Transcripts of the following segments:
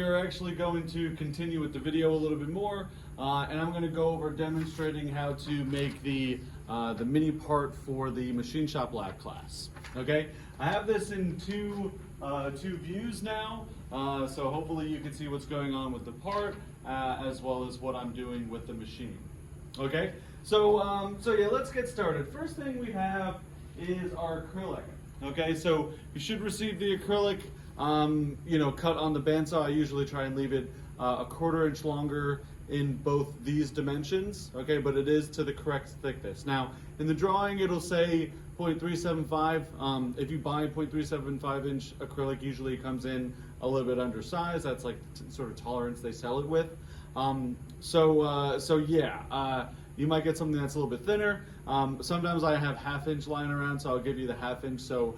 are actually going to continue with the video a little bit more, and I'm going to go over demonstrating how to make the mini part for the machine shop lab class. Okay, I have this in two views now, so hopefully you can see what's going on with the part as well as what I'm doing with the machine. Okay, so yeah, let's get started. First thing we have is our acrylic. Okay, so you should receive the acrylic, cut on the bandsaw. I usually try and leave it a 1/4 inch longer in both these dimensions, okay, but it is to the correct thickness. Now, in the drawing, it'll say 0.375. If you buy 0.375 inch acrylic, usually it comes in a little bit undersized. That's like sort of tolerance they sell it with. You might get something that's a little bit thinner. Sometimes I have 1/2 inch lying around, so I'll give you the 1/2 inch. So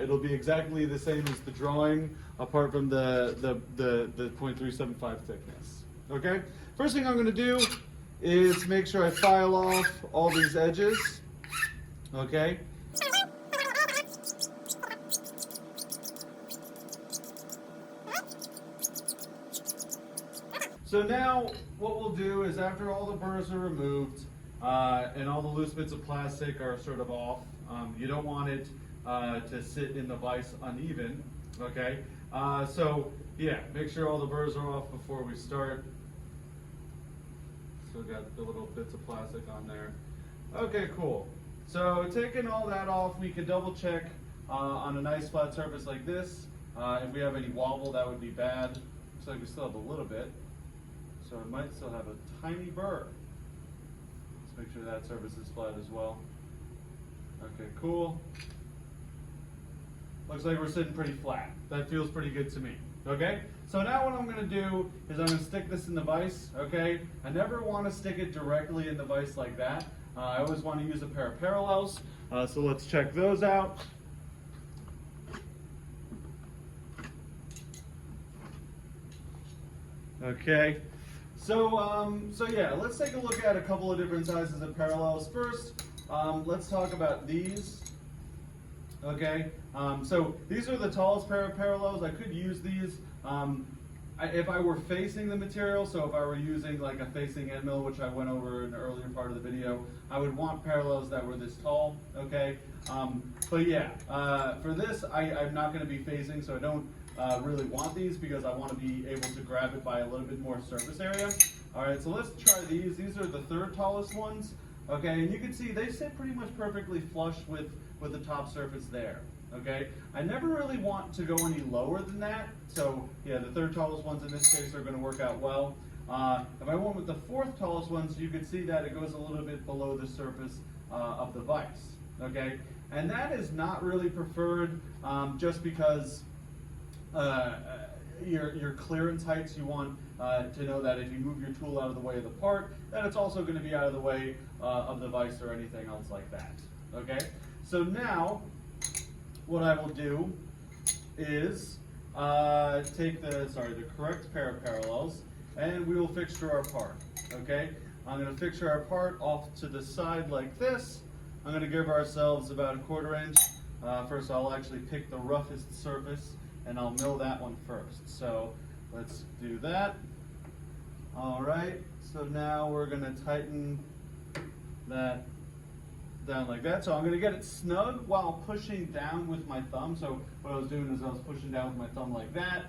it'll be exactly the same as the drawing, apart from the 0.375 thickness. Okay. First thing I'm going to do is make sure I file off all these edges. Okay. So now what we'll do is, after all the burrs are removed and all the loose bits of plastic are sort of off, you don't want it to sit in the vise uneven, okay? So yeah, make sure all the burrs are off before we start. Still got the little bits of plastic on there. Okay, cool. So taking all that off, we can double check on a nice flat surface like this. If we have any wobble, that would be bad. Looks like we still have a little bit. So it might still have a tiny burr. Let's make sure that surface is flat as well. Okay, cool. Looks like we're sitting pretty flat. That feels pretty good to me. Okay, so now what I'm going to do is I'm going to stick this in the vise. Okay, I never want to stick it directly in the vise like that. I always want to use a pair of parallels. So let's check those out. Okay. So yeah, let's take a look at a couple of different sizes of parallels. First, let's talk about these. Okay, so these are the tallest pair of parallels. I could use these if I were facing the material. So if I were using like a facing end mill, which I went over in the earlier part of the video, I would want parallels that were this tall. Okay, but yeah, for this, I'm not going to be facing, so I don't really want these because I want to be able to grab it by a little bit more surface area. All right, so let's try these. These are the 3rd tallest ones. Okay, and you can see they sit pretty much perfectly flush with the top surface there. Okay, I never really want to go any lower than that. So yeah, the 3rd tallest ones in this case are going to work out well. If I went with the 4th tallest ones, you can see that it goes a little bit below the surface of the vise. Okay, and that is not really preferred just because your clearance heights, you want to know that if you move your tool out of the way of the part, that it's also going to be out of the way of the vise or anything else like that. Okay, so now what I will do is take the correct pair of parallels, and we will fixture our part. Okay, I'm going to fixture our part off to the side like this. I'm going to give ourselves about a 1/4 inch. First, I'll actually pick the roughest surface, and I'll mill that one first. So let's do that. All right, so now we're going to tighten that down like that. So I'm going to get it snug while pushing down with my thumb. So what I was doing is I was pushing down with my thumb like that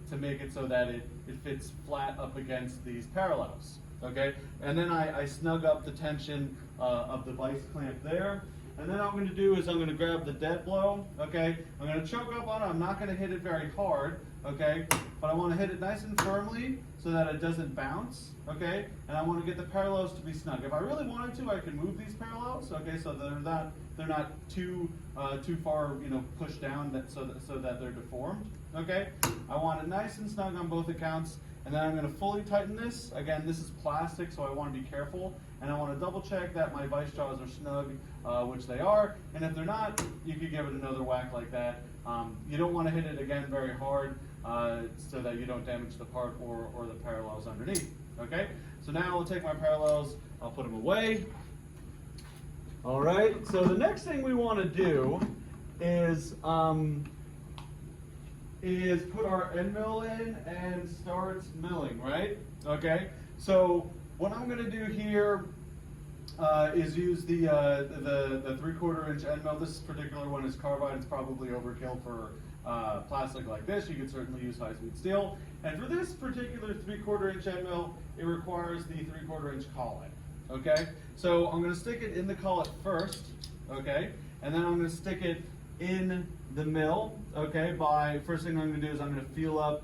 to make it so that it fits flat up against these parallels. Okay, and then I snug up the tension of the vise clamp there. And then what I'm going to do is I'm going to grab the dead blow. Okay, I'm going to choke up on it. I'm not going to hit it very hard. Okay, but I want to hit it nice and firmly so that it doesn't bounce. Okay, and I want to get the parallels to be snug. If I really wanted to, I can move these parallels. Okay, so they're not too far, pushed down so that they're deformed. Okay, I want it nice and snug on both accounts. And then I'm going to fully tighten this. Again, this is plastic, so I want to be careful. And I want to double check that my vise jaws are snug, which they are. And if they're not, you could give it another whack like that. You don't want to hit it again very hard so that you don't damage the part or the parallels underneath. Okay, so now I'll take my parallels, I'll put them away. All right, so the next thing we want to do is is put our end mill in and start milling, right? Okay, so what I'm going to do here is use the 3/4 inch end mill. This particular one is carbide. It's probably overkill for plastic like this. You could certainly use high-speed steel. And for this particular 3/4 inch end mill, it requires the 3/4 inch collet. Okay, so I'm going to stick it in the collet first. Okay, and then I'm going to stick it in the mill. Okay, first thing I'm going to do is I'm going to feel up.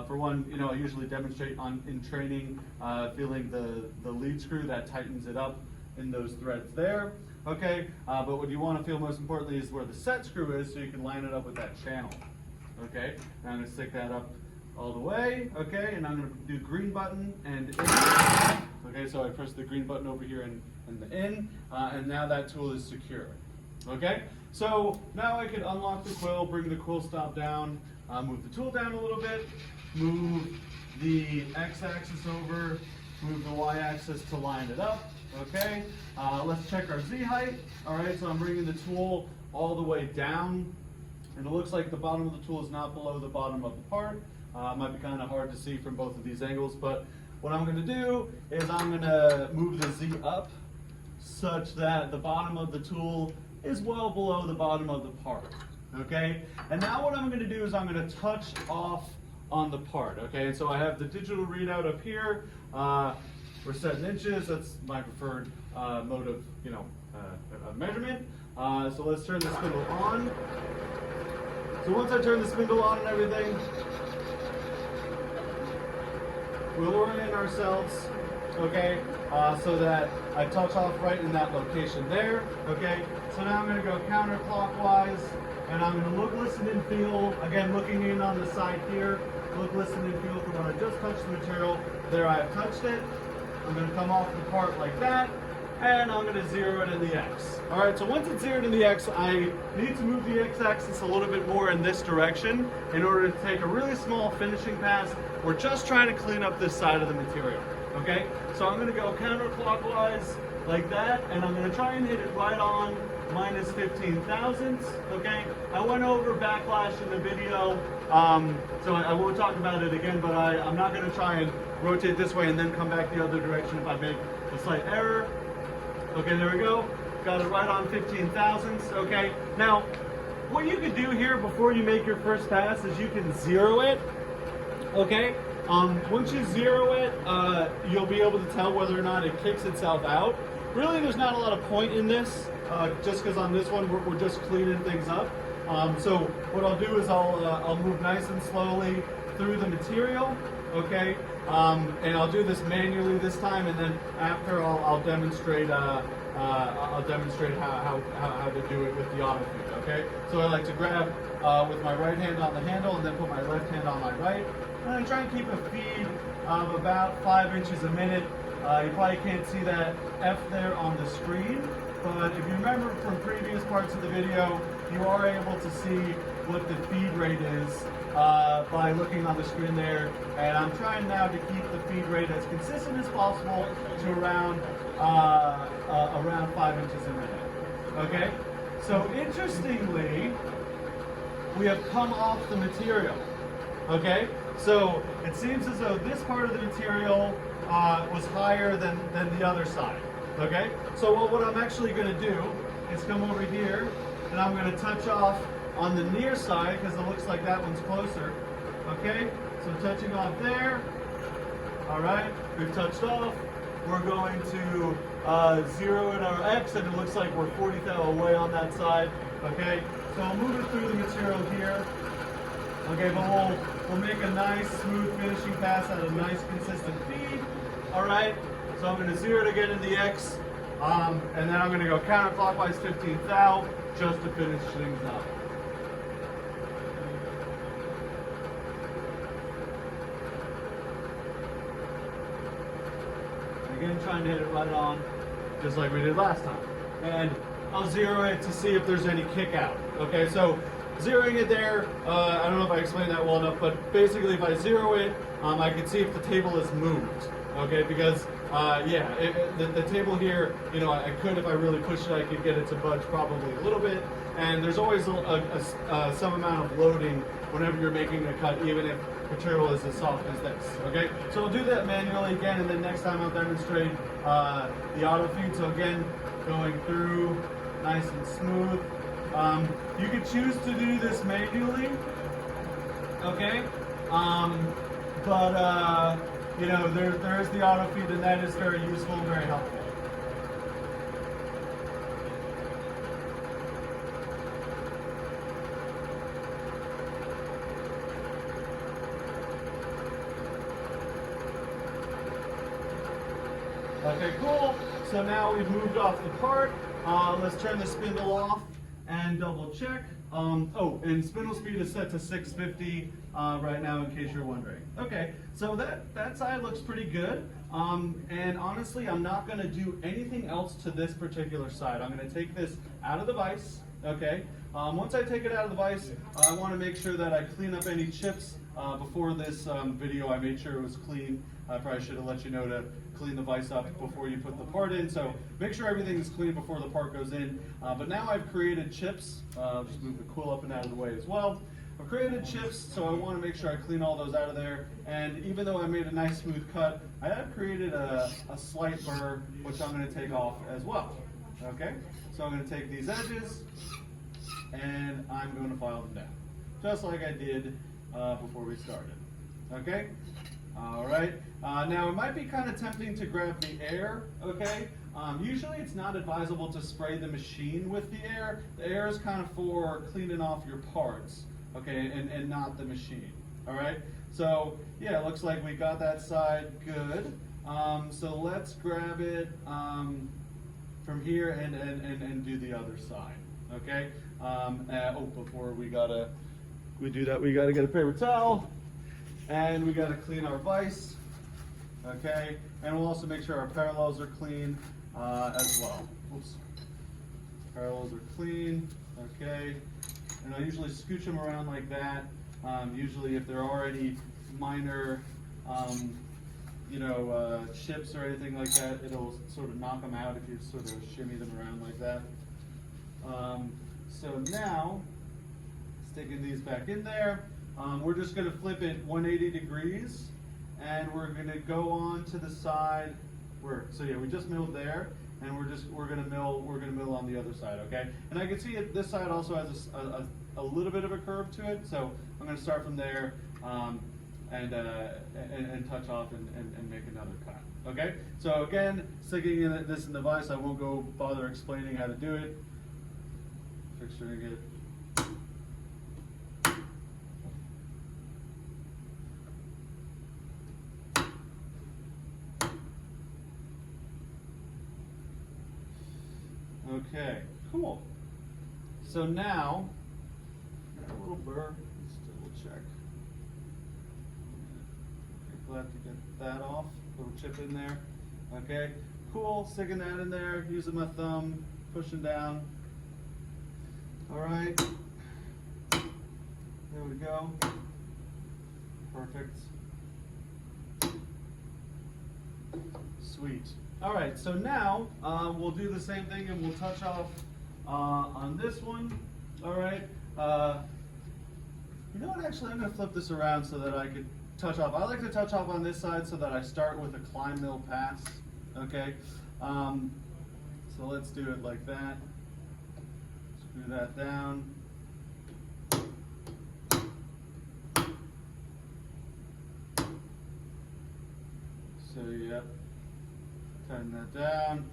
For one, I usually demonstrate in training feeling the lead screw that tightens it up in those threads there. Okay, but what you want to feel most importantly is where the set screw is, so you can line it up with that channel. Okay, now I'm going to stick that up all the way. Okay, and I'm going to do green button and in. Okay, so I press the green button over here and the in, and now that tool is secure. Okay, so now I can unlock the quill, bring the quill stop down, move the tool down a little bit, move the x-axis over, move the y-axis to line it up. Okay, let's check our Z height. All right, so I'm bringing the tool all the way down, and it looks like the bottom of the tool is not below the bottom of the part. It might be kind of hard to see from both of these angles, but what I'm going to do is I'm going to move the Z up such that the bottom of the tool is well below the bottom of the part. Okay, and now what I'm going to do is I'm going to touch off on the part. Okay, and so I have the digital readout up here. We're set in inches. That's my preferred mode of measurement. So let's turn the spindle on. So once I turn the spindle on and everything, we'll orient ourselves, okay, so that I touch off right in that location there, okay. So now I'm going to go counterclockwise, and I'm going to look, listen, and feel. Again, looking in on the side here, look, listen, and feel for when I just touched the material. There I have touched it. I'm going to come off the part like that, and I'm going to zero it in the X. All right, so once it's zeroed in the X, I need to move the X-axis a little bit more in this direction in order to take a really small finishing pass. We're just trying to clean up this side of the material, okay? So I'm going to go counterclockwise like that, and I'm going to try and hit it right on minus 15 thousandths, okay? I went over backlash in the video, so I won't talk about it again, but I'm not going to try and rotate this way and then come back the other direction if I make a slight error. Okay, there we go. Got it right on 15 thousandths, okay? Now, what you could do here before you make your first pass is you can zero it, okay? Once you zero it, you'll be able to tell whether or not it kicks itself out. Really, there's not a lot of point in this, just because on this one, we're just cleaning things up. So what I'll do is I'll move nice and slowly through the material, okay? And I'll do this manually this time, and then after I'll demonstrate how to do it with the auto feed, okay? So I like to grab with my right hand on the handle and then put my left hand on my right. And I try and keep a feed of about 5 inches a minute. You probably can't see that F there on the screen, but if you remember from previous parts of the video, you are able to see what the feed rate is by looking on the screen there. And I'm trying now to keep the feed rate as consistent as possible to around 5 inches a minute. Okay? So interestingly, we have come off the material. Okay? So it seems as though this part of the material was higher than the other side. Okay? So what I'm actually going to do is come over here, and I'm going to touch off on the near side because it looks like that one's closer. Okay? So touching off there. All right? We've touched off. We're going to zero in our X, and it looks like we're 40 thou away on that side. Okay? So I'll move it through the material here. Okay, but we'll make a nice, smooth finishing pass at a nice, consistent feed. All right? So I'm going to zero it again in the X, and then I'm going to go counterclockwise 15 thou just to finish things up. Again, trying to hit it right on, just like we did last time. And I'll zero it to see if there's any kick out. Okay, so zeroing it there, I don't know if I explained that well enough, but basically if I zero it, I can see if the table is moved. Okay, because the table here, I could, if I really pushed it, I could get it to budge probably a little bit. and there's always some amount of loading whenever you're making a cut, even if material is as soft as this, okay? So we'll do that manually again, and then next time I'll demonstrate the auto feed. So again, going through nice and smooth. You could choose to do this manually, okay? You know, there is the auto feed, and that is very useful and very helpful. Okay, cool. So now we've moved off the part. Let's turn the spindle off and double check. Oh, and spindle speed is set to 650 right now, in case you're wondering. Okay, so that side looks pretty good. And honestly, I'm not going to do anything else to this particular side. I'm going to take this out of the vise. Okay. Once I take it out of the vise, I want to make sure that I clean up any chips. Before this video, I made sure it was clean. I probably should have let you know to clean the vise up before you put the part in. So make sure everything is clean before the part goes in. But now I've created chips. Just move the cool up and out of the way as well. I've created chips, so I want to make sure I clean all those out of there. And even though I made a nice smooth cut, I have created a slight burr, which I'm going to take off as well. Okay, so I'm going to take these edges and I'm going to file them down, just like I did before we started. Okay. All right. Now it might be kind of tempting to grab the air. Okay. Usually it's not advisable to spray the machine with the air. The air is kind of for cleaning off your parts. Okay, and not the machine. All right. So yeah, it looks like we got that side good. So let's grab it from here and do the other side. Okay. Before we do that, we gotta get a paper towel. And we got to clean our vise, okay? And we'll also make sure our parallels are clean as well. Oops. Parallels are clean, okay? And I usually scooch them around like that. Usually if there are any minor, chips or anything like that, it'll sort of knock them out if you sort of shimmy them around like that. So now, sticking these back in there. We're just going to flip it 180 degrees, and we're going to go on to the side. We just milled there, and we're going to mill on the other side. Okay, and I can see this side also has a little bit of a curve to it, so I'm going to start from there and touch off and make another cut. Okay, so again, sticking this in the vise, I won't go bother explaining how to do it. Fixturing it. Okay, cool. So now, a little burr, let's double check. Okay, glad to get that off, little chip in there. Okay, cool, sticking that in there, using my thumb, pushing down. All right, there we go, perfect. Sweet. All right, so now we'll do the same thing and we'll touch off on this one. All right. You know what? Actually, I'm going to flip this around so that I could touch off. I like to touch off on this side so that I start with a climb mill pass. Okay. So let's do it like that. Screw that down. So yep. Turn that down.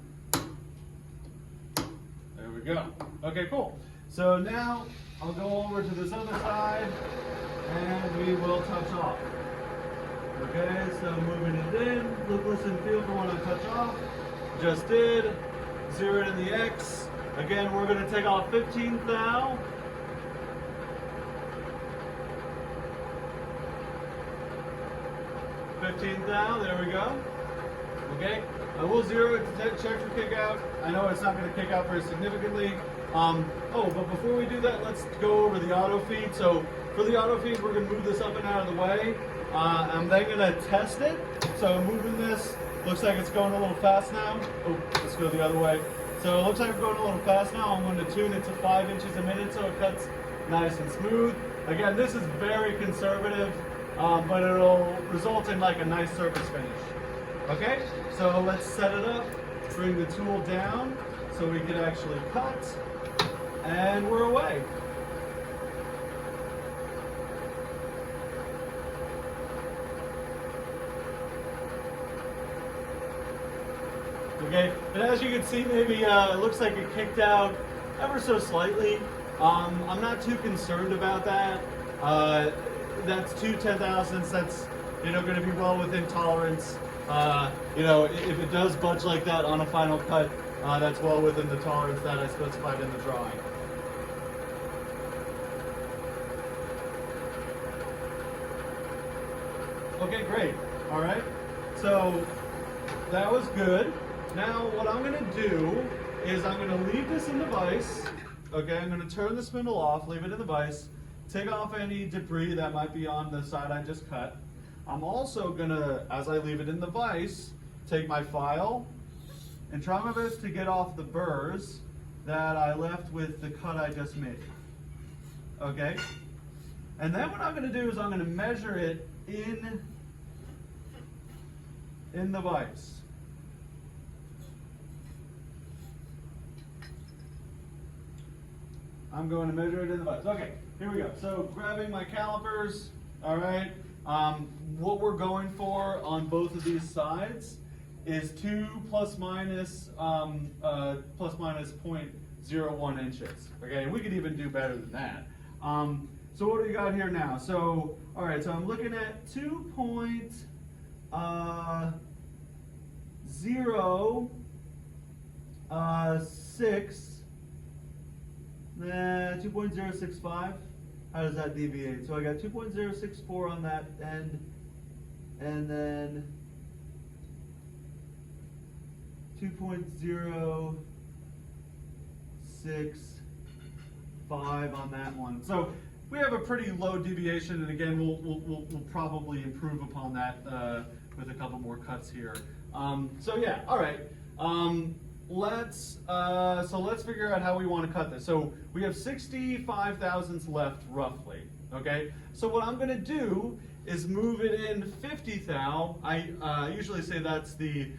There we go. Okay, cool. So now I'll go over to this other side and we will touch off. Okay, so moving it in, look, listen, feel for when I touch off. Just did. Zero in the X. Again, we're going to take off 15th thou. There we go. Okay, I will zero it to check for kick out. I know it's not going to kick out very significantly. But before we do that, let's go over the auto feed. So for the auto feed, we're going to move this up and out of the way. I'm then going to test it. So moving this, looks like it's going a little fast now. Oh, let's go the other way. So it looks like we're going a little fast now. I'm going to tune it to 5 inches a minute so it cuts nice and smooth. Again, this is very conservative, but it'll result in like a nice surface finish. Okay, so let's set it up, bring the tool down so we can actually cut, and we're away. Okay, and as you can see, maybe it looks like it kicked out ever so slightly. I'm not too concerned about that. That's 2 10,000ths. That's going to be well within tolerance. If it does budge like that on a final cut, that's well within the tolerance that I specified in the drawing. Okay, great. All right. So that was good. Now what I'm going to do is I'm going to leave this in the vise. Okay, I'm going to turn the spindle off, leave it in the vise, take off any debris that might be on the side I just cut. I'm also going to, as I leave it in the vise, take my file and try my best to get off the burrs that I left with the cut I just made. Okay? And then what I'm going to do is I'm going to measure it in the vise. I'm going to measure it in the vise. Okay, here we go. So grabbing my calipers, all right. What we're going for on both of these sides is 2 plus minus 0.01 inches. Okay, and we could even do better than that. So what do we got here now? So, all right, so I'm looking at 2.06. 2.065. How does that deviate? So I got 2.064 on that end, and then 2.065 on that one. So we have a pretty low deviation, and again, we'll probably improve upon that with a couple more cuts here. So yeah, all right. Let's figure out how we want to cut this. So we have 65 thousandths left, roughly. Okay. So what I'm going to do is move it in 50 thou. I usually say that's the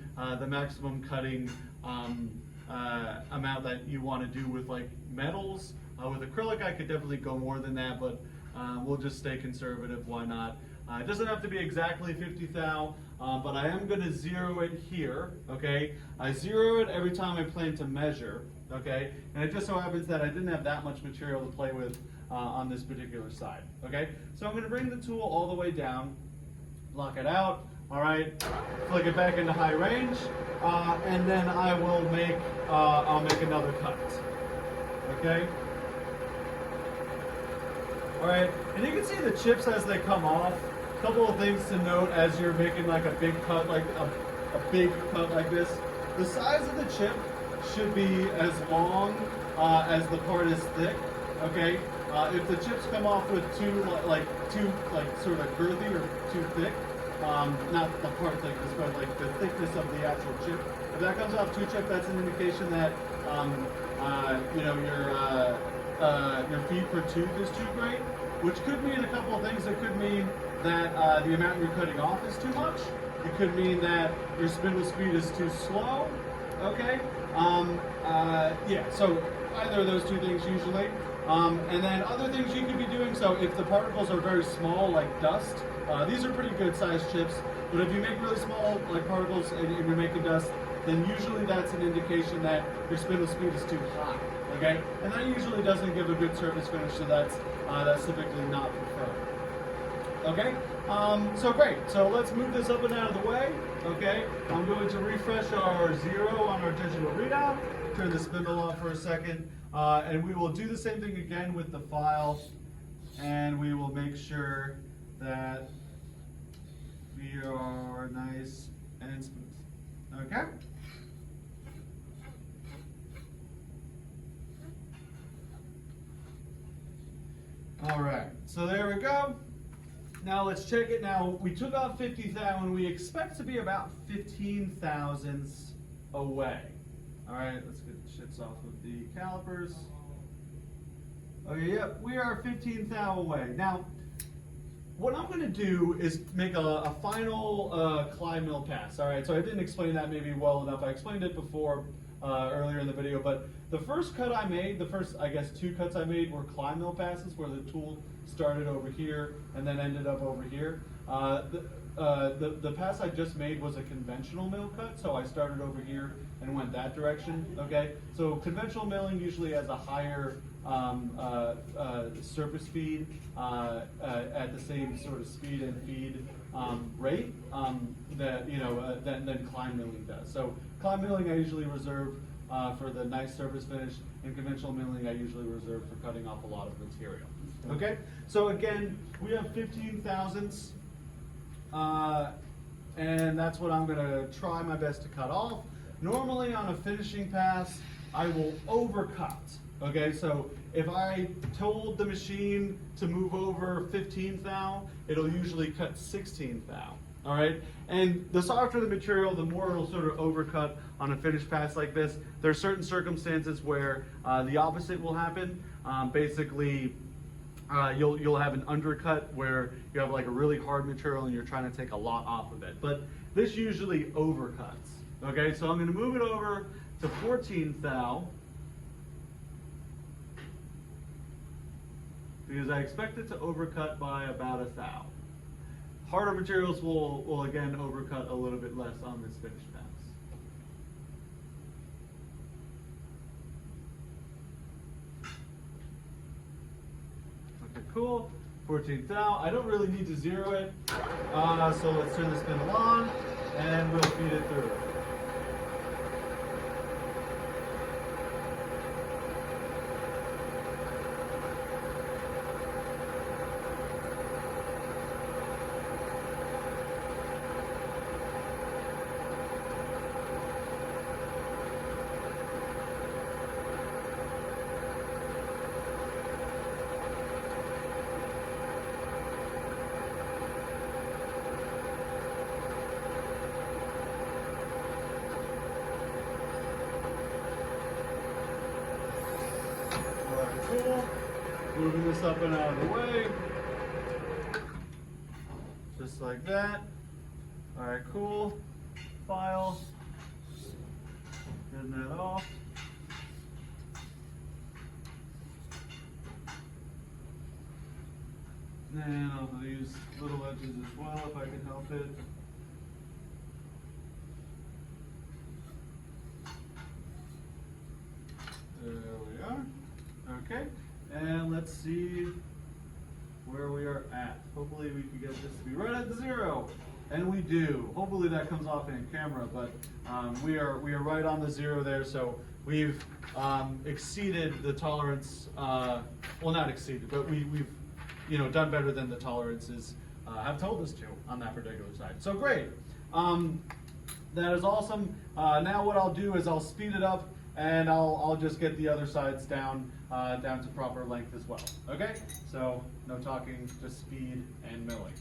maximum cutting amount that you want to do with like metals. With acrylic, I could definitely go more than that, but we'll just stay conservative. Why not? It doesn't have to be exactly 50 thou, but I am going to zero it here, okay? I zero it every time I plan to measure, okay? And it just so happens that I didn't have that much material to play with on this particular side, okay? So I'm going to bring the tool all the way down, lock it out, all right? Flick it back into high range, and then I will I'll make another cut, okay? All right, and you can see the chips as they come off. A couple of things to note as you're making like a big cut, like a big cut like this. The size of the chip should be as long as the part is thick. Okay, if the chips come off with too sort of girthy or too thick, not the part thickness, but like the thickness of the actual chip. If that comes off too thick, that's an indication that your feed per tooth is too great, which could mean a couple of things. It could mean that the amount you're cutting off is too much. It could mean that your spindle speed is too slow. Okay. Yeah. So either of those two things usually. And then other things you could be doing. So if the particles are very small, like dust, these are pretty good sized chips. But if you make really small like particles and you're making dust, then usually that's an indication that your spindle speed is too high. Okay, and that usually doesn't give a good surface finish, so that's typically not preferred. Okay, so great. So let's move this up and out of the way. Okay, I'm going to refresh our 0 on our digital readout. Turn the spindle off for a second, and we will do the same thing again with the file, and we will make sure that we are nice and smooth. Okay. All right, so there we go. Now let's check it. Now we took off 50 thou and we expect to be about 15 thousandths away. All right, let's get the shits off of the calipers. Okay, yep, we are 15 thou away. Now, what I'm going to do is make a final climb mill pass. All right, so I didn't explain that maybe well enough. I explained it before earlier in the video, but the first cut I made, the first, I guess, 2 cuts I made were climb mill passes where the tool started over here and then ended up over here. The pass I just made was a conventional mill cut, so I started over here and went that direction, okay? So conventional milling usually has a higher surface feed at the same sort of speed and feed rate than climb milling does. So climb milling I usually reserve for the nice surface finish, and conventional milling I usually reserve for cutting off a lot of material. Okay, so again, we have 15 thousandths, and that's what I'm gonna try my best to cut off. Normally on a finishing pass, I will overcut. Okay, so if I told the machine to move over 15 thou, it'll usually cut 16 thou. All right, and the softer the material, the more it'll sort of overcut on a finished pass like this. There are certain circumstances where the opposite will happen. Basically, you'll have an undercut where you have like a really hard material and you're trying to take a lot off of it. But this usually overcuts. Okay, so I'm going to move it over to 14 thou because I expect it to overcut by about a thou. Harder materials will again overcut a little bit less on this finished pass. Okay, cool. 14 thou. I don't really need to zero it, so let's turn the spindle on and we'll feed it through. Cool. Moving this up and out of the way. Just like that. Alright, cool. File. Getting that off. And I'll use little edges as well if I can help it. There we are. Okay, and let's see where we are at. Hopefully we can get this to be right at the 0, and we do. Hopefully that comes off in camera, but we are right on the 0 there. So we've exceeded the tolerance. Well, not exceeded, but we've done better than the tolerances have told us to on that particular side. So great. That is awesome. Now what I'll do is I'll speed it up. And I'll just get the other sides down to proper length as well. Okay? So no talking, just speed and milling.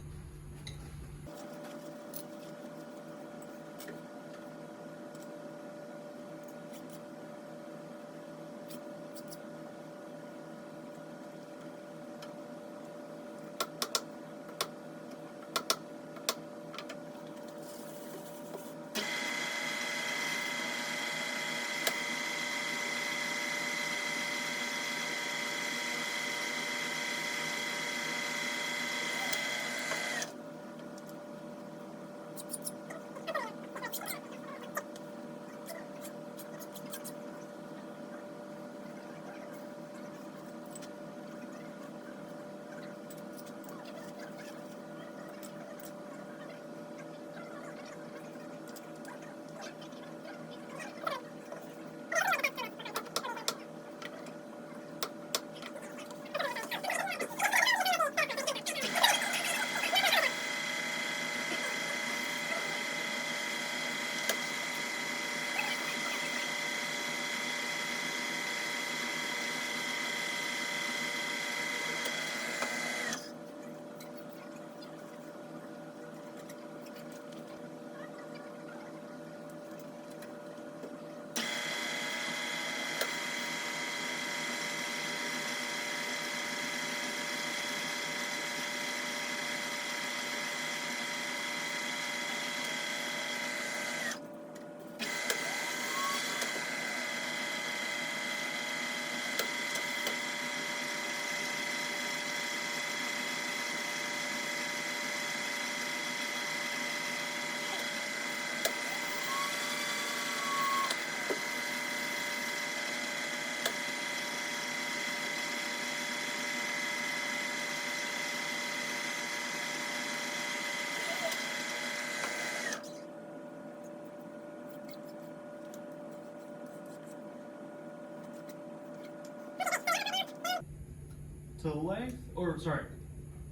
to length, or sorry,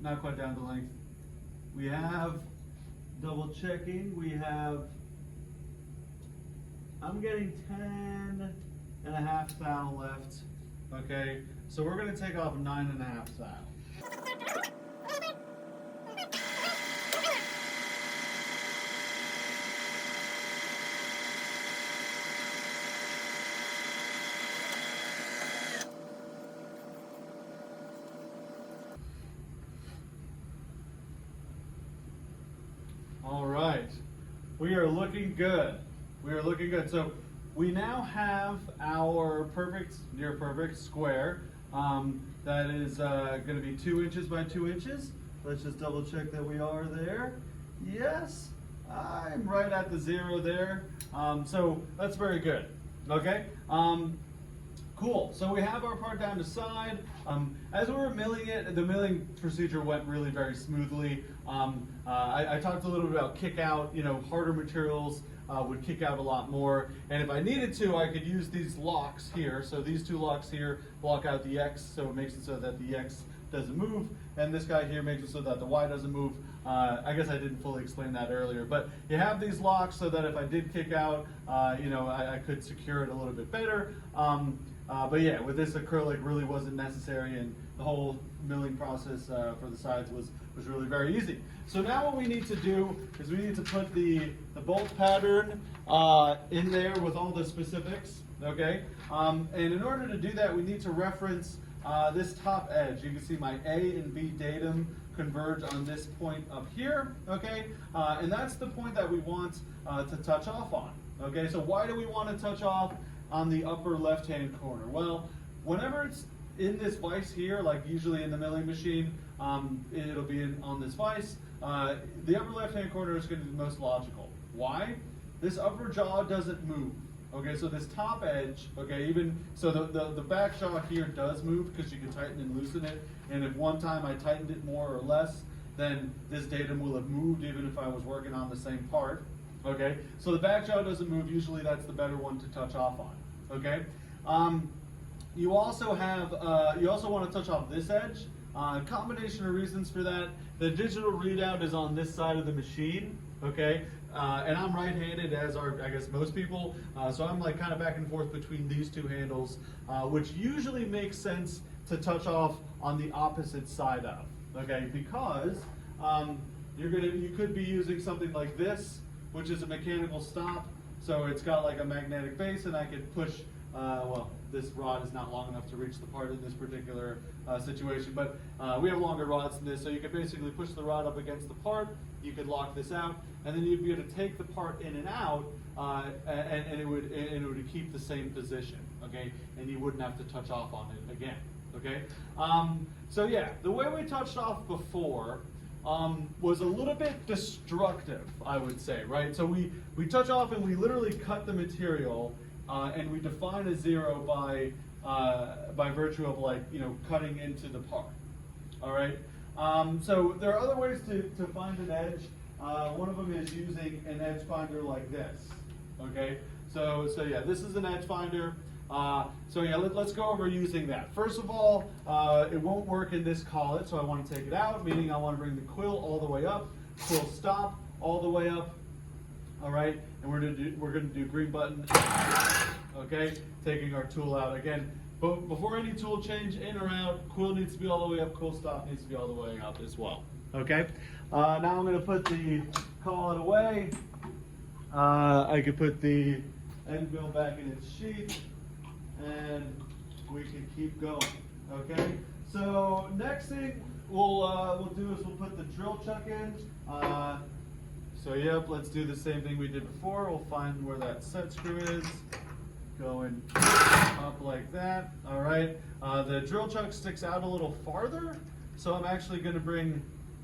not quite down to length. We have, double checking, we have, I'm getting 10.5 thou left. Okay, so we're going to take off 9.5 thou. All right, we are looking good. We are looking good. So we now have our perfect, near perfect square that is going to be 2 inches by 2 inches. Let's just double check that we are there. Yes, I'm right at the 0 there. So that's very good. Okay. Cool. So we have our part down to side. As we were milling it, the milling procedure went really very smoothly. I talked a little bit about kick out. You know, harder materials would kick out a lot more. And if I needed to, I could use these locks here. So these 2 locks here block out the X, so it makes it so that the X doesn't move. And this guy here makes it so that the Y doesn't move. I guess I didn't fully explain that earlier. But you have these locks so that if I did kick out, you know, I could secure it a little bit better. But yeah, with this acrylic really wasn't necessary, and the whole milling process for the sides was really very easy. So now what we need to do is we need to put the bolt pattern in there with all the specifics, okay? And in order to do that, we need to reference this top edge. You can see my A and B datum converge on this point up here, okay? And that's the point that we want to touch off on, okay? So why do we want to touch off on the upper left-hand corner? Well, whenever it's in this vise here, like usually in the milling machine, it'll be on this vise. The upper left-hand corner is going to be the most logical. Why? This upper jaw doesn't move. Okay, so this top edge, okay, even so the back jaw here does move because you can tighten and loosen it. And if one time I tightened it more or less, then this datum will have moved even if I was working on the same part. Okay, so the back jaw doesn't move. Usually that's the better one to touch off on. Okay, you also want to touch off this edge. A combination of reasons for that. The digital readout is on this side of the machine. Okay, and I'm right-handed, as are I guess most people. So I'm like kind of back and forth between these 2 handles, which usually makes sense to touch off on the opposite side of. Okay, because you could be using something like this, which is a mechanical stop. So it's got like a magnetic base, and I could push, well, this rod is not long enough to reach the part in this particular situation, but we have longer rods than this, so you could basically push the rod up against the part, you could lock this out, and then you'd be able to take the part in and out, and it would keep the same position, okay? And you wouldn't have to touch off on it again, okay? So yeah, the way we touched off before was a little bit destructive, I would say, right? So we touch off and we literally cut the material, and we define a 0 by virtue of, like, you know, cutting into the part. All right. So there are other ways to find an edge. One of them is using an edge finder like this. Okay. So yeah, this is an edge finder. So yeah, let's go over using that. First of all, it won't work in this collet, so I want to take it out, meaning I want to bring the quill all the way up, quill stop all the way up. All right, and we're going to do green button. Okay, taking our tool out again. But before any tool change, in or out, quill needs to be all the way up, quill stop needs to be all the way up as well. Okay, now I'm going to put the collet away. I could put the end mill back in its sheath, and we can keep going. Okay, so next thing we'll do is we'll put the drill chuck in. So yep, let's do the same thing we did before. We'll find where that set screw is. Going up like that. All right. The drill chuck sticks out a little farther, so I'm actually going to bring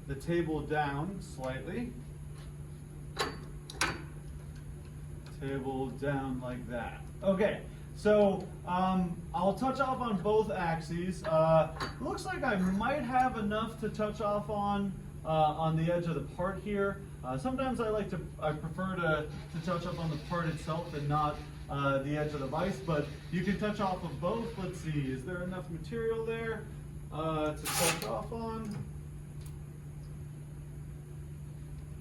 the table down slightly. Table down like that. Okay. So I'll touch off on both axes. Looks like I might have enough to touch off on the edge of the part here. Sometimes I prefer to touch up on the part itself and not the edge of the vise, but you can touch off of both. Let's see, is there enough material there? to touch off on.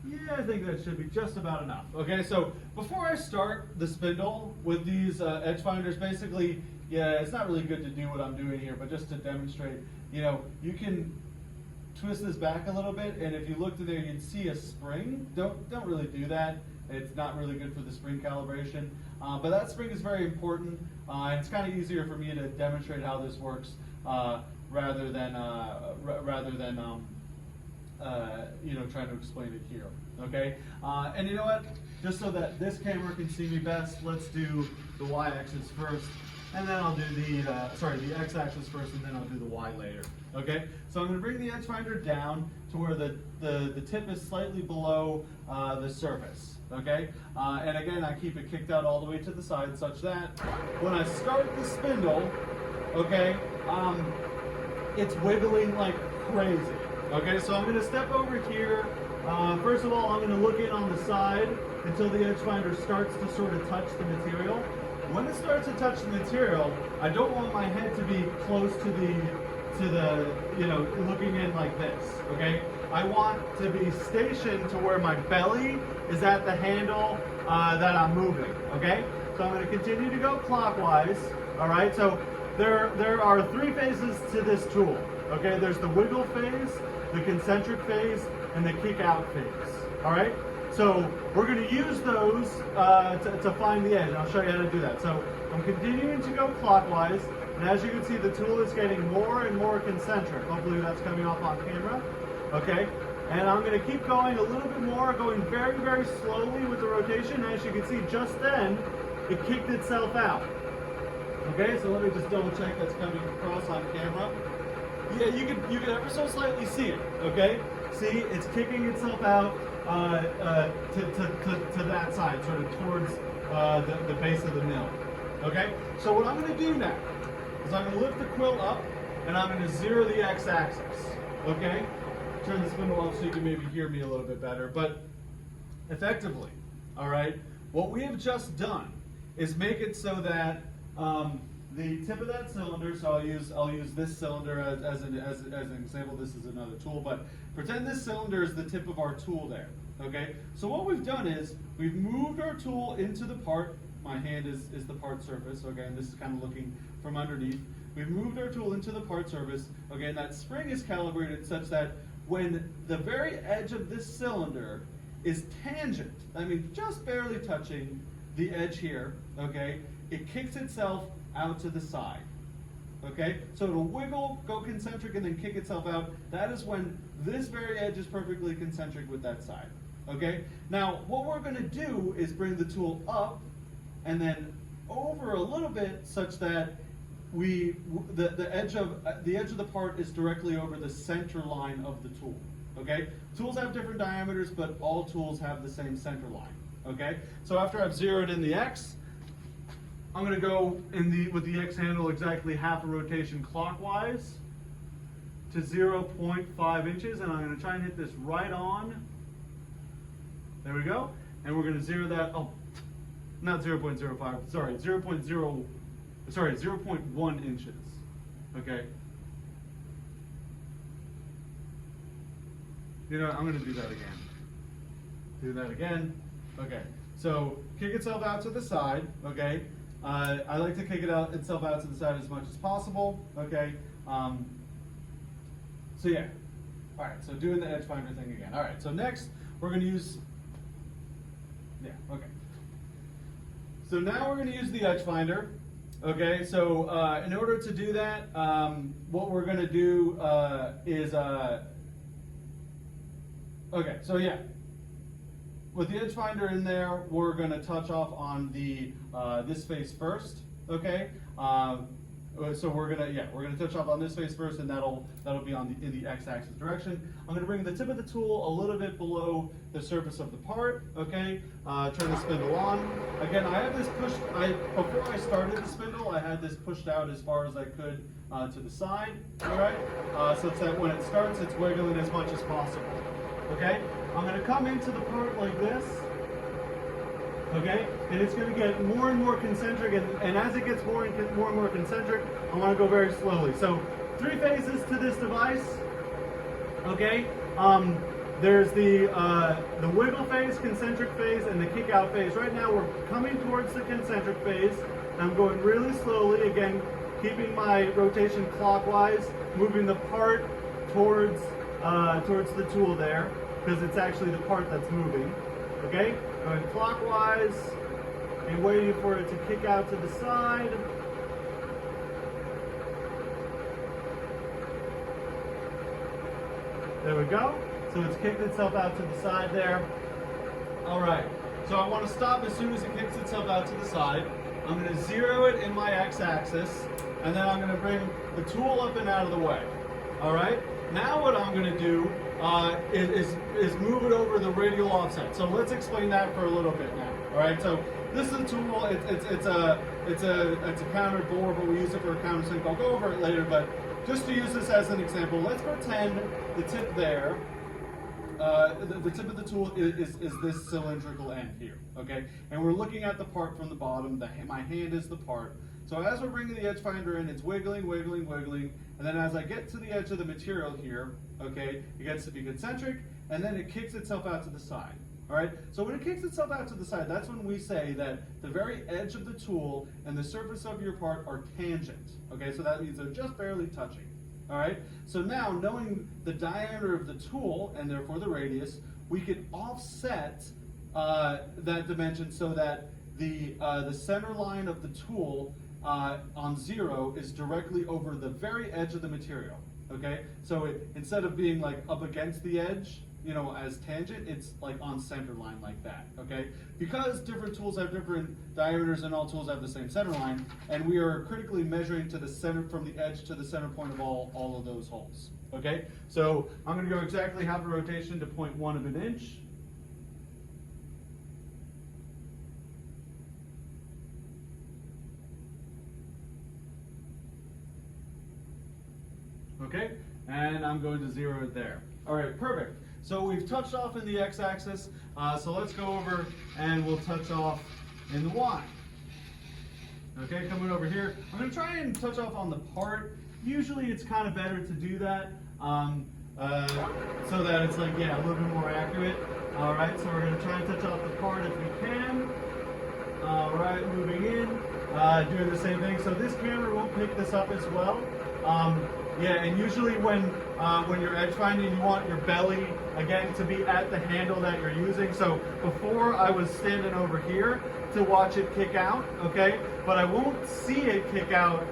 Yeah, I think that should be just about enough. Okay, so before I start the spindle with these edge finders, basically, yeah, it's not really good to do what I'm doing here, but just to demonstrate, you know, you can twist this back a little bit, and if you look to there, you'd see a spring. Don't really do that. It's not really good for the spring calibration, but that spring is very important, and it's kind of easier for me to demonstrate how this works rather than you know, trying to explain it here. Okay, and you know what? Just so that this camera can see me best, let's do the y-axis first, and then I'll do the x-axis first, and then I'll do the y later. Okay, so I'm going to bring the edge finder down to where the tip is slightly below the surface. Okay, and again, I keep it kicked out all the way to the side, such that when I start the spindle, okay, it's wiggling like crazy. Okay, so I'm going to step over here. First of all, I'm going to look in on the side until the edge finder starts to sort of touch the material. When it starts to touch the material, I don't want my head to be close to the, you know, looking in like this, okay? I want to be stationed to where my belly is at the handle that I'm moving, okay? So I'm going to continue to go clockwise, all right? So there are three phases to this tool, okay? There's the wiggle phase, the concentric phase, and the kick out phase, all right? So we're going to use those to find the edge, and I'll show you how to do that. So I'm continuing to go clockwise, and as you can see, the tool is getting more and more concentric. Hopefully that's coming off on camera, okay? And I'm going to keep going a little bit more, going very, very slowly with the rotation. As you can see, just then, it kicked itself out. Okay, so let me just double check that's coming across on camera. Yeah, you can ever so slightly see it, okay? See, it's kicking itself out to that side, sort of towards the base of the mill. Okay? So what I'm going to do now is I'm going to lift the quill up, and I'm going to zero the x-axis. Okay? Turn the spindle off so you can maybe hear me a little bit better. But effectively, all right, what we have just done is make it so that the tip of that cylinder, so I'll use this cylinder as an example. This is another tool, but pretend this cylinder is the tip of our tool there. Okay, so what we've done is we've moved our tool into the part. My hand is the part surface. Okay, and this is kind of looking from underneath. We've moved our tool into the part surface. Okay, and that spring is calibrated such that when the very edge of this cylinder is tangent, I mean just barely touching the edge here, okay, it kicks itself out to the side. Okay, so it'll wiggle, go concentric, and then kick itself out. That is when this very edge is perfectly concentric with that side. Okay, now what we're going to do is bring the tool up and then over a little bit, such that the edge of the part is directly over the center line of the tool. Okay, tools have different diameters, but all tools have the same center line. Okay, so after I've zeroed in the X, I'm going to go with the X handle exactly half a rotation clockwise to 0.5 inches, and I'm going to try and hit this right on. There we go. And we're going to zero that, oh, not 0.05, sorry, 0.1 inches. Okay. You know, I'm going to do that again. Do that again. Okay. So kick itself out to the side, okay? I like to kick itself out to the side as much as possible, okay? So yeah, all right, so doing the edge finder thing again. All right, so next we're gonna use, yeah, okay. So now we're gonna use the edge finder, okay? So in order to do that, what we're gonna do is, okay, so yeah. With the edge finder in there, we're going to touch off on the this face first, okay? So we're gonna touch off on this face first, and that'll be in the x-axis direction. I'm gonna bring the tip of the tool a little bit below the surface of the part, okay? Turn the spindle on. Again, I have this pushed. Before I started the spindle, I had this pushed out as far as I could to the side, all right? Such that when it starts, it's wiggling as much as possible. Okay, I'm going to come into the part like this, okay, and it's going to get more and more concentric, and as it gets more and more concentric, I want to go very slowly. So three phases to this device. Okay, there's the wiggle phase, concentric phase, and the kick out phase. Right now we're coming towards the concentric phase. I'm going really slowly, again, keeping my rotation clockwise, moving the part towards the tool there, because it's actually the part that's moving. Okay, going clockwise and waiting for it to kick out to the side. There we go. So it's kicked itself out to the side there. All right. So I want to stop as soon as it kicks itself out to the side. I'm going to zero it in my x-axis, and then I'm going to bring the tool up and out of the way. All right. Now what I'm going to do is move it over the radial offset. So let's explain that for a little bit now. All right. So this is a tool. It's a countered bore, but we use it for a countersink. I'll go over it later, but just to use this as an example, let's pretend the tip there, the tip of the tool is this cylindrical end here, okay? And we're looking at the part from the bottom. My hand is the part. So as we're bringing the edge finder in, it's wiggling, wiggling, wiggling, and then as I get to the edge of the material here, okay, it gets to be concentric, and then it kicks itself out to the side. All right, so when it kicks itself out to the side, that's when we say that the very edge of the tool and the surface of your part are tangent. Okay, so that means they're just barely touching. All right, so now knowing the diameter of the tool and therefore the radius, we can offset that dimension so that the center line of the tool on 0 is directly over the very edge of the material. Okay, so instead of being like up against the edge, you know, as tangent, it's like on center line like that, okay? Because different tools have different diameters and all tools have the same center line, and we are critically measuring to the center, from the edge to the center point of all of those holes, okay? So I'm gonna go exactly half a rotation to 0.1 of an inch. Okay, and I'm going to zero it there. All right, perfect. So we've touched off in the x-axis, so let's go over and we'll touch off in the y. Okay, coming over here, I'm going to try and touch off on the part. Usually it's kind of better to do that so that it's like, yeah, a little bit more accurate. All right, so we're going to try and touch off the part if we can. All right, moving in, doing the same thing. So this camera will pick this up as well. Yeah, and usually when you're edge finding, you want your belly, again, to be at the handle that you're using. So before I was standing over here to watch it kick out, okay? But I won't see it kick out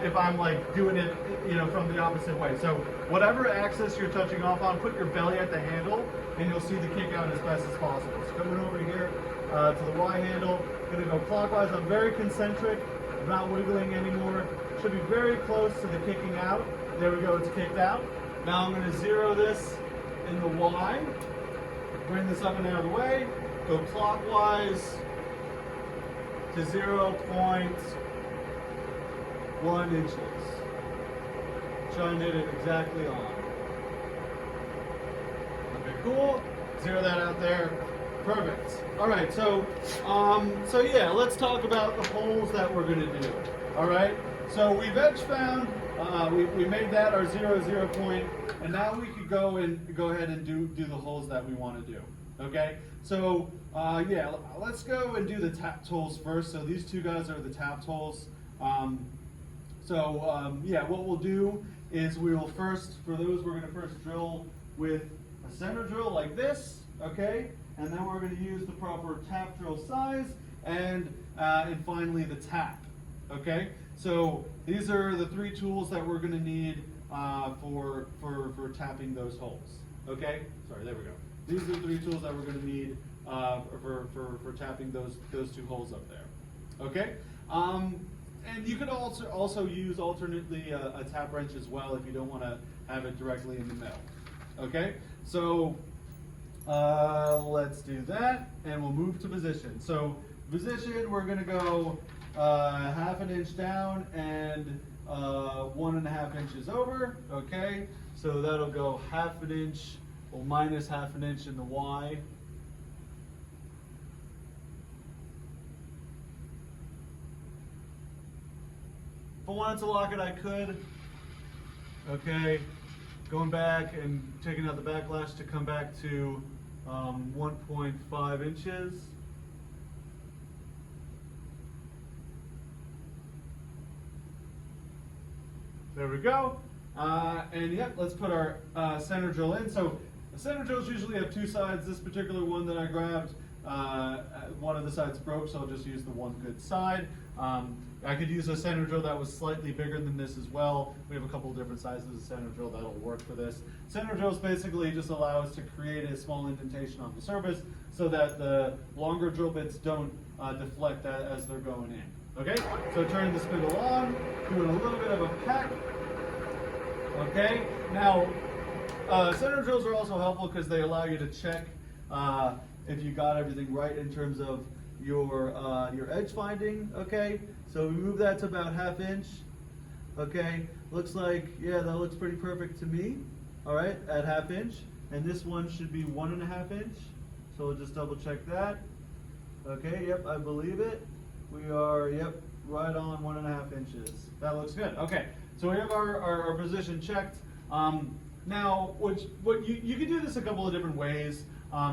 if I'm like doing it, you know, from the opposite way. So whatever axis you're touching off on, put your belly at the handle and you'll see the kick out as best as possible. So coming over here to the Y handle, gonna go clockwise. I'm very concentric, I'm not wiggling anymore. Should be very close to the kicking out. There we go, it's kicked out. Now I'm going to zero this in the Y, bring this up and out of the way, go clockwise to 0.1 inches. Try and hit it exactly on. Okay, cool. Zero that out there. Perfect. All right, so yeah, let's talk about the holes that we're going to do. All right. So we've edge found, we made that our 0 point, and now we could go ahead and do the holes that we want to do. Okay, so yeah, let's go and do the tap holes first. So these two guys are the tap holes. Yeah, what we'll do is we will first, for those, we're going to first drill with a center drill like this, okay, and then we're going to use the proper tap drill size, and finally the tap, okay. So these are the three tools that we're going to need for tapping those holes. Okay, sorry, there we go. These are the three tools that we're going to need for tapping those two holes up there. Okay, and you could also use alternately a tap wrench as well if you don't want to have it directly in the middle. Okay, so let's do that, and we'll move to position. So position, we're going to go half an inch down and 1.5 inches over. Okay, so that'll go half an inch, well, minus half an inch in the Y. If I wanted to lock it, I could. Okay, going back and taking out the backlash to come back to 1.5 inches. There we go. And yep, let's put our center drill in. So the center drills usually have two sides. This particular one that I grabbed, one of the sides broke, so I'll just use the one good side. I could use a center drill that was slightly bigger than this as well. We have a couple of different sizes of center drill that'll work for this. Center drills basically just allow us to create a small indentation on the surface so that the longer drill bits don't deflect as they're going in. Okay, so turning the spindle on, doing a little bit of a peck. Okay, now center drills are also helpful because they allow you to check if you got everything right in terms of your edge finding. Okay, so we move that to about 1/2 inch. Okay, looks like, yeah, that looks pretty perfect to me. All right, at 1/2 inch, and this one should be 1.5 inch. So we'll just double check that. Okay, yep, I believe it. We are, yep, right on 1.5 inches. That looks good. Okay, so we have our position checked. Now, you can do this a couple of different ways.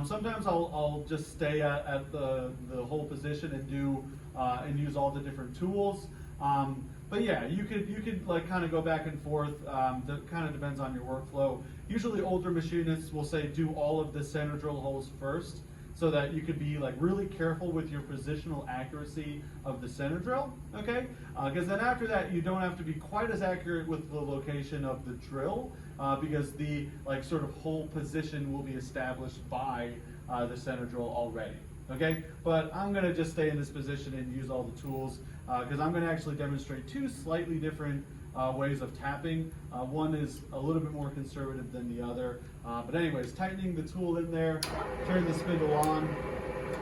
Sometimes I'll just stay at the whole position and do and use all the different tools. But yeah, you could like kind of go back and forth. That kind of depends on your workflow. Usually older machinists will say do all of the center drill holes first, so that you could be like really careful with your positional accuracy of the center drill, okay? Because then after that, you don't have to be quite as accurate with the location of the drill, because the like sort of hole position will be established by the center drill already, okay? But I'm gonna just stay in this position and use all the tools, because I'm gonna actually demonstrate two slightly different ways of tapping. One is a little bit more conservative than the other. But anyways, tightening the tool in there, turn the spindle on.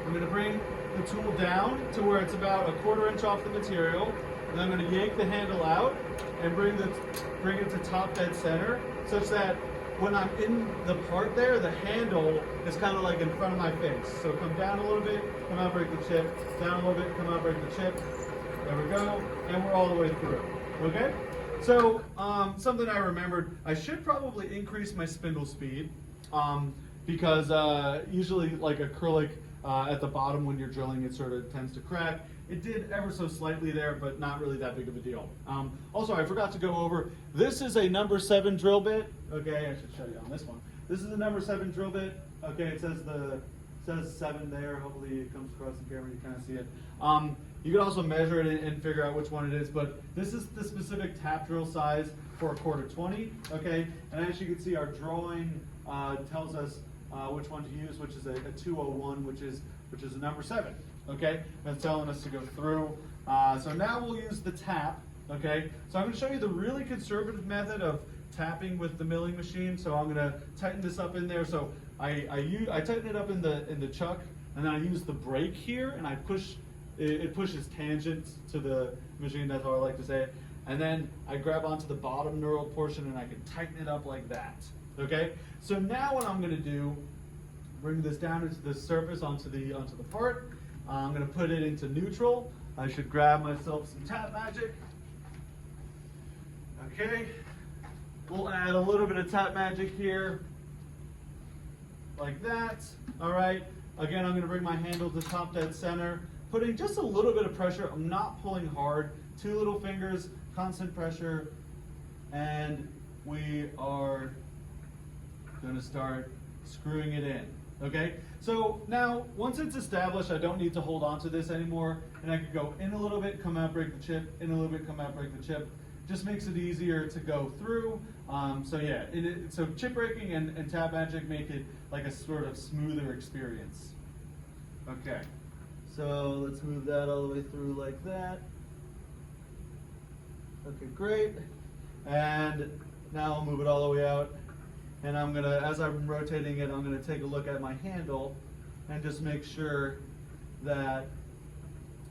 I'm going to bring the tool down to where it's about 1/4 inch off the material. And I'm going to yank the handle out and bring it to top dead center, such that when I'm in the part there, the handle is kind of like in front of my face. So come down a little bit, come out, break the chip, down a little bit, come out, break the chip. There we go, and we're all the way through. Okay? So something I remembered, I should probably increase my spindle speed, because usually like acrylic at the bottom when you're drilling, it sort of tends to crack. It did ever so slightly there, but not really that big of a deal. Also, I forgot to go over, this is a number 7 drill bit. Okay, I should show you on this one. This is a number 7 drill bit. Okay, it says 7 there. Hopefully it comes across the camera, you kind of see it. You can also measure it and figure out which one it is, but this is the specific tap drill size for a 1/4-20, okay? And as you can see, our drawing tells us which one to use, which is a 201, which is a number 7, okay? That's telling us to go through. So now we'll use the tap, okay? So I'm gonna show you the really conservative method of tapping with the milling machine. So I'm gonna tighten this up in there. So I tighten it up in the chuck, and then I use the brake here, and I push. It pushes tangent to the machine, that's how I like to say it. And then I grab onto the bottom knurled portion and I can tighten it up like that, okay? So now what I'm gonna do, bring this down into the surface onto the part. I'm gonna put it into neutral. I should grab myself some tap magic. Okay, we'll add a little bit of tap magic here, like that, all right? Again, I'm gonna bring my handle to top dead center, putting just a little bit of pressure. I'm not pulling hard. 2 little fingers, constant pressure, and we are gonna start screwing it in, okay? So now, once it's established, I don't need to hold on to this anymore, and I could go in a little bit, come out, break the chip, in a little bit, come out, break the chip. Just makes it easier to go through. So yeah, so chip breaking and tap magic make it like a sort of smoother experience. Okay. So let's move that all the way through like that. Okay, great. And now I'll move it all the way out. And I'm gonna, as I'm rotating it, I'm gonna take a look at my handle and just make sure that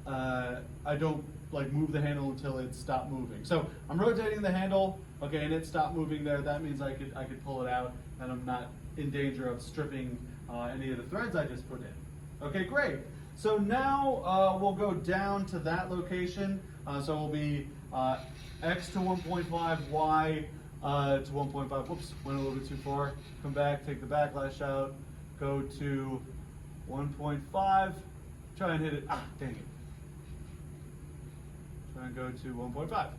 I don't like move the handle until it stopped moving. So I'm rotating the handle, okay, and it stopped moving there. That means I could pull it out, and I'm not in danger of stripping any of the threads I just put in. Okay, great. So now we'll go down to that location. So we'll be X to 1.5, Y to 1.5. Whoops, went a little bit too far. Come back, take the backlash out, go to 1.5. Try and hit it. Ah, dang it. Try and go to 1.5.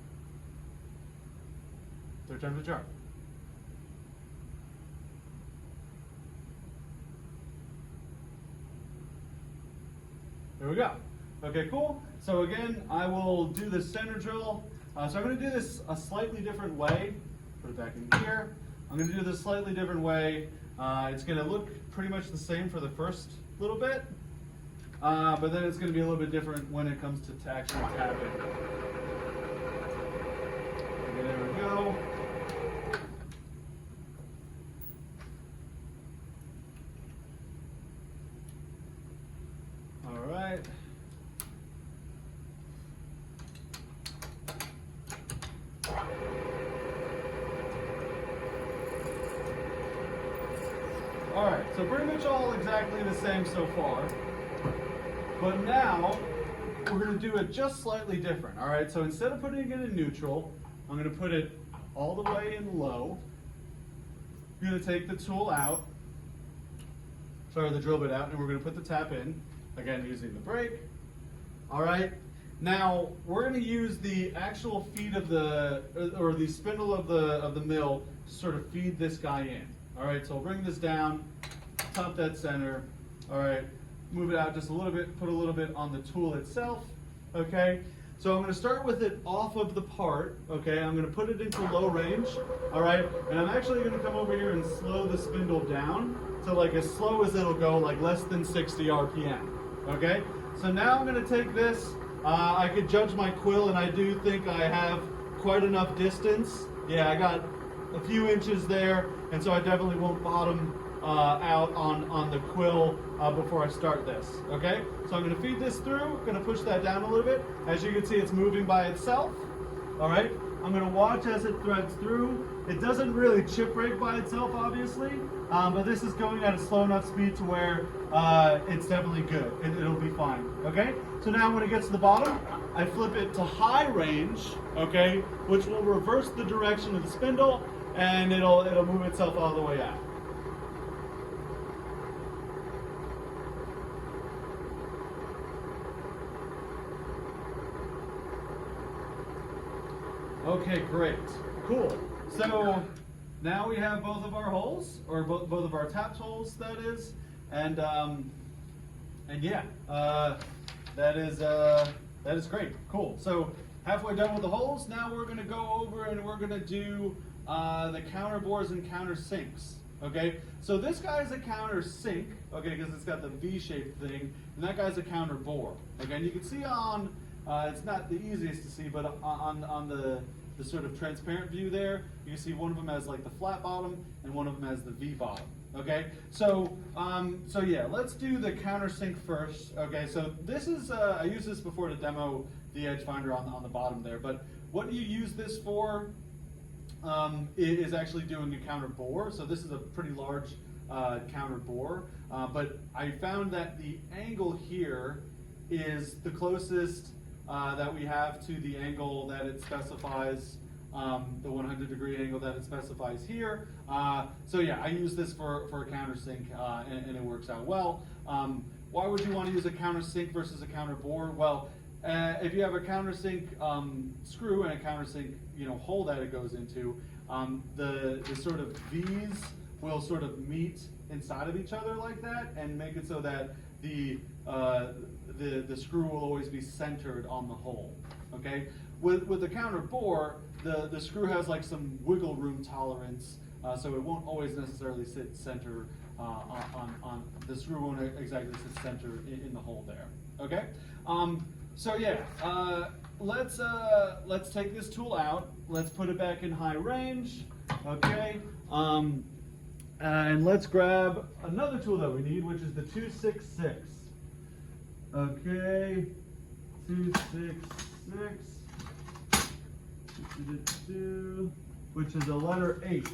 Third time's a charm. There we go. Okay, cool. So again, I will do the center drill. So I'm going to do this a slightly different way. Put it back in here. I'm going to do this slightly different way. It's going to look pretty much the same for the first little bit, but then it's going to be a little bit different when it comes to actually tapping. Okay, there we go. All right. All right, so pretty much all exactly the same so far, but now we're going to do it just slightly different. All right, so instead of putting it in neutral, I'm going to put it all the way in low. You're going to take the tool out, the drill bit out, and we're going to put the tap in, again using the brake. All right, now we're going to use the actual feed of the, or the spindle of the mill to sort of feed this guy in. All right, so I'll bring this down, top dead center. All right, move it out just a little bit, put a little bit on the tool itself. Okay, so I'm going to start with it off of the part. Okay, I'm going to put it into low range. All right, and I'm actually going to come over here and slow the spindle down to like as slow as it'll go, like less than 60 RPM. Okay, so now I'm going to take this. I could judge my quill, and I do think I have quite enough distance. Yeah, I got a few inches there, and so I definitely won't bottom out on the quill before I start this. Okay, so I'm going to feed this through, going to push that down a little bit. As you can see, it's moving by itself. All right, I'm going to watch as it threads through. It doesn't really chip break by itself, obviously, but this is going at a slow enough speed to where it's definitely good. It'll be fine. Okay, so now when it gets to the bottom, I flip it to high range, okay, which will reverse the direction of the spindle, and it'll move itself all the way out. Okay, great, cool. So now we have both of our holes, or both of our tapped holes, that is, and yeah, that is great, cool. So halfway done with the holes. Now we're going to go over and we're going to do the counter bores and counter sinks. Okay, so this guy's a counter sink, okay, because it's got the V-shaped thing, and that guy's a counter bore. Okay, and you can see on it's not the easiest to see, but on the sort of transparent view there, you can see one of them has like the flat bottom and one of them has the V bottom. Okay, so so yeah, let's do the countersink first. Okay, so this is I used this before to demo the edge finder on the bottom there, but what you use this for is actually doing a counter bore. So this is a pretty large counter bore, but I found that the angle here is the closest that we have to the angle that it specifies, the 100-degree angle that it specifies here. So yeah, I use this for a countersink, and it works out well. Why would you want to use a countersink versus a counter bore? Well, if you have a countersink screw and a countersink hole that it goes into, the sort of V's will sort of meet inside of each other like that, and make it so that the screw will always be centered on the hole. Okay, with the counter bore, the screw has like some wiggle room tolerance, so it won't always necessarily sit center on the screw won't exactly sit center in the hole there. Okay, so yeah, let's take this tool out. Let's put it back in high range. Okay, and let's grab another tool that we need, which is the 266. Okay, 266, which is a letter H.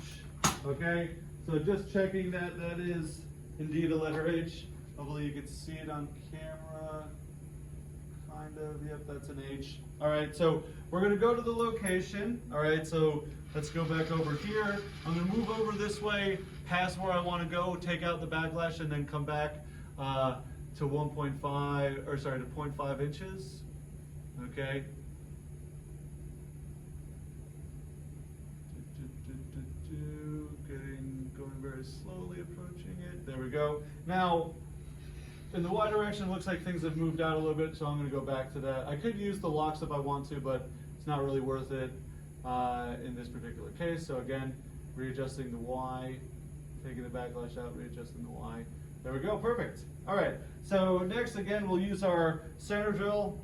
Okay, so just checking that that is indeed a letter H. Hopefully you can see it on camera. kind of, yep, that's an H. All right, so we're gonna go to the location. All right, so let's go back over here. I'm gonna move over this way, past where I wanna go, take out the backlash, and then come back to 1.5, or sorry, to 0.5 inches, okay? Going very slowly, approaching it. There we go. Now, in the Y direction, it looks like things have moved out a little bit, so I'm going to go back to that. I could use the locks if I want to, but it's not really worth it in this particular case. So again, readjusting the Y, taking the backlash out, readjusting the Y. There we go, perfect. All right, so next, again, we'll use our center drill.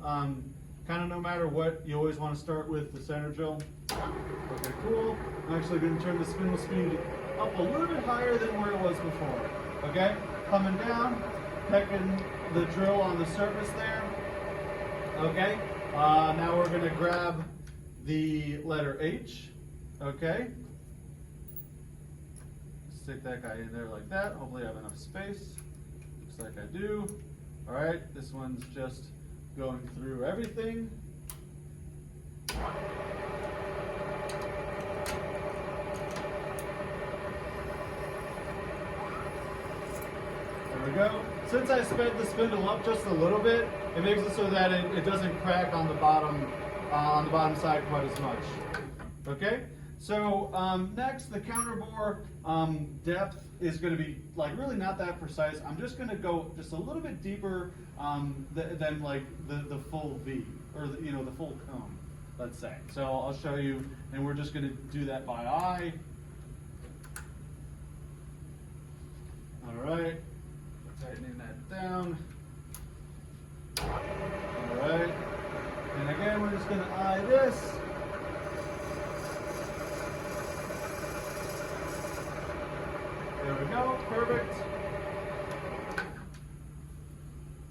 Kind of no matter what, you always want to start with the center drill. Okay, cool. I'm actually going to turn the spindle speed up a little bit higher than where it was before. Okay, coming down, pecking the drill on the surface there. Okay, now we're going to grab the letter H. Okay, stick that guy in there like that. Hopefully I have enough space. Looks like I do. All right, this one's just going through everything. There we go. Since I sped the spindle up just a little bit, it makes it so that it doesn't crack on the bottom side quite as much. Okay. So next, the counter bore depth is going to be like really not that precise. I'm just going to go just a little bit deeper than like the full V, or the full cone, let's say. So I'll show you, and we're just going to do that by eye. All right, tightening that down. All right, and again, we're just going to eye this. There we go, perfect.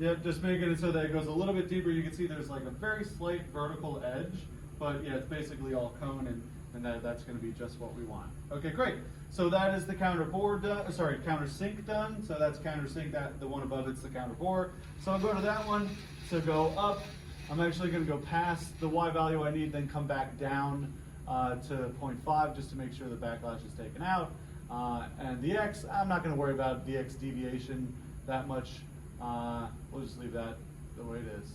Yep, just making it so that it goes a little bit deeper. You can see there's like a very slight vertical edge, but yeah, it's basically all cone, and that's going to be just what we want. Okay, great. So that is the counter bore done. Sorry, countersink done. So that's countersink. That the one above it's the counter bore. So I'll go to that one. So go up. I'm actually going to go past the Y value I need, then come back down to 0.5 just to make sure the backlash is taken out. And the X, I'm not going to worry about the X deviation that much. We'll just leave that the way it is.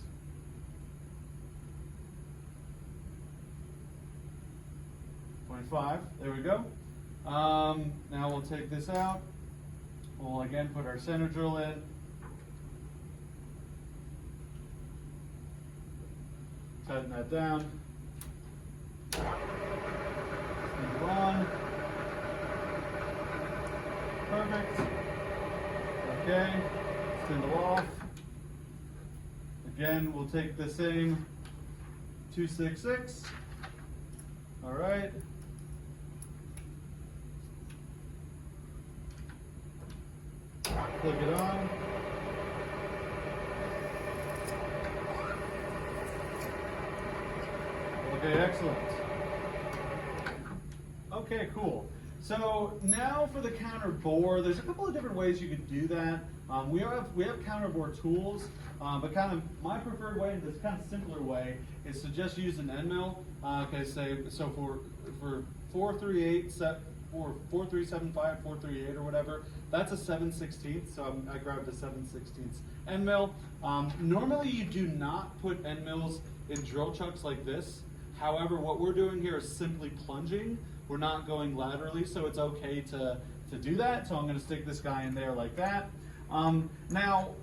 .5, there we go. Now we'll take this out. We'll again put our center drill in. Tighten that down. Move on. Perfect. Okay, spindle off. Again, we'll take the same 266. All right. Click it on. Okay, excellent. Okay, cool. So now for the counter bore, there's a couple of different ways you could do that. We have counter bore tools, but kind of my preferred way, this kind of simpler way, is to just use an end mill. Okay, so for 438 set or 4375, 438 or whatever, that's a 7/16. So I grabbed a 7/16 end mill. Normally you do not put end mills in drill chucks like this. However, what we're doing here is simply plunging. We're not going laterally, so it's okay to do that. So I'm going to stick this guy in there like that. Now,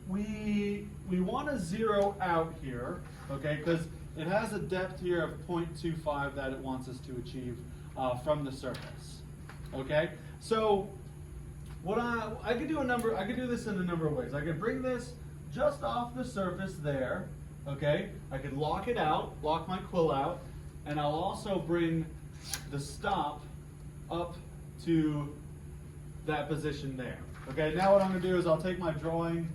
we want to zero out here, okay, because it has a depth here of 0.25 that it wants us to achieve from the surface. Okay, so what I could do this in a number of ways. I could bring this just off the surface there. Okay, I could lock it out, lock my quill out, and I'll also bring the stop up to that position there. Okay, now what I'm going to do is I'll take my drawing,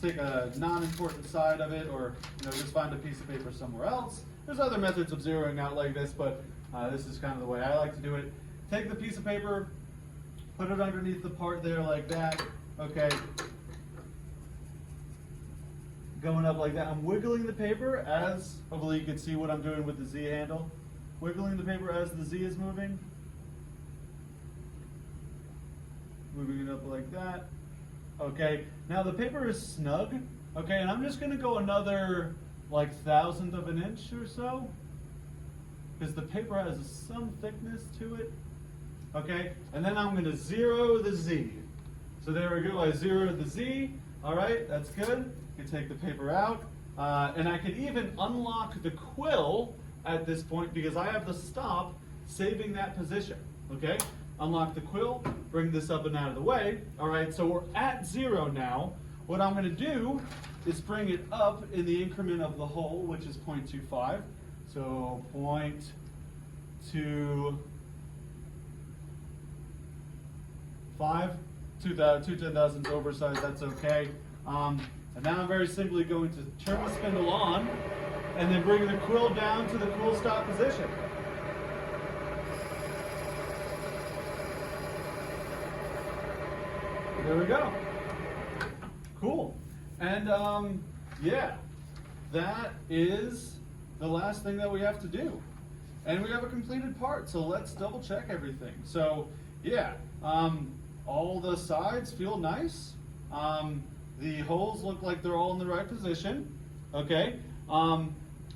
take a non-important side of it, or just find a piece of paper somewhere else. There's other methods of zeroing out like this, but this is kind of the way I like to do it. Take the piece of paper, put it underneath the part there like that. Okay. going up like that. I'm wiggling the paper as, hopefully you can see what I'm doing with the Z handle. Wiggling the paper as the Z is moving. Moving it up like that. Okay, now the paper is snug. Okay, and I'm just gonna go another like 1/1000 of an inch or so, because the paper has some thickness to it. Okay, and then I'm gonna zero the Z. So there we go, I zeroed the Z. All right, that's good. You can take the paper out. And I can even unlock the quill at this point because I have the stop saving that position. Okay, unlock the quill, bring this up and out of the way. All right, so we're at 0 now. What I'm gonna do is bring it up in the increment of the hole, which is 0.25. So 0.25, 2 10,000s oversized, that's okay. And now I'm very simply going to turn the spindle on and then bring the quill down to the quill stop position. There we go. Cool. And yeah, that is the last thing that we have to do. And we have a completed part, so let's double check everything. So yeah, all the sides feel nice. The holes look like they're all in the right position. Okay,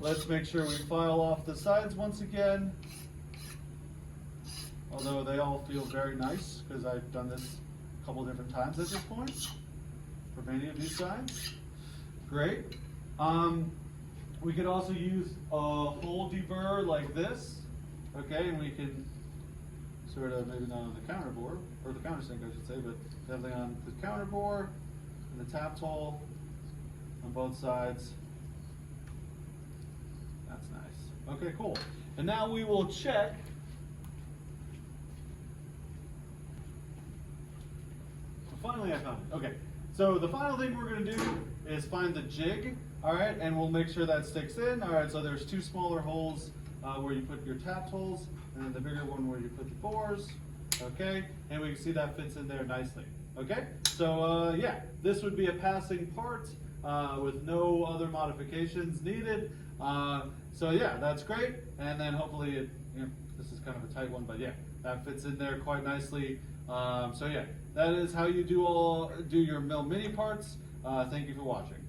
let's make sure we file off the sides once again. Although they all feel very nice because I've done this a couple different times at this point for many of these sides. Great. We could also use a hole deburr like this. Okay, and we can sort of, maybe not on the counter bore, or the countersink I should say, but definitely on the counter bore and the tapped hole on both sides. That's nice. Okay, cool. And now we will check finally I found it. Okay, so the final thing we're going to do is find the jig, all right, and we'll make sure that sticks in. All right, so there's 2 smaller holes where you put your tapped holes, and then the bigger one where you put the bores, okay, and we can see that fits in there nicely, okay? So yeah, this would be a passing part with no other modifications needed. So yeah, that's great, and then hopefully it, this is kind of a tight one, but yeah, that fits in there quite nicely. So yeah, that is how you do your mill mini parts. Thank you for watching.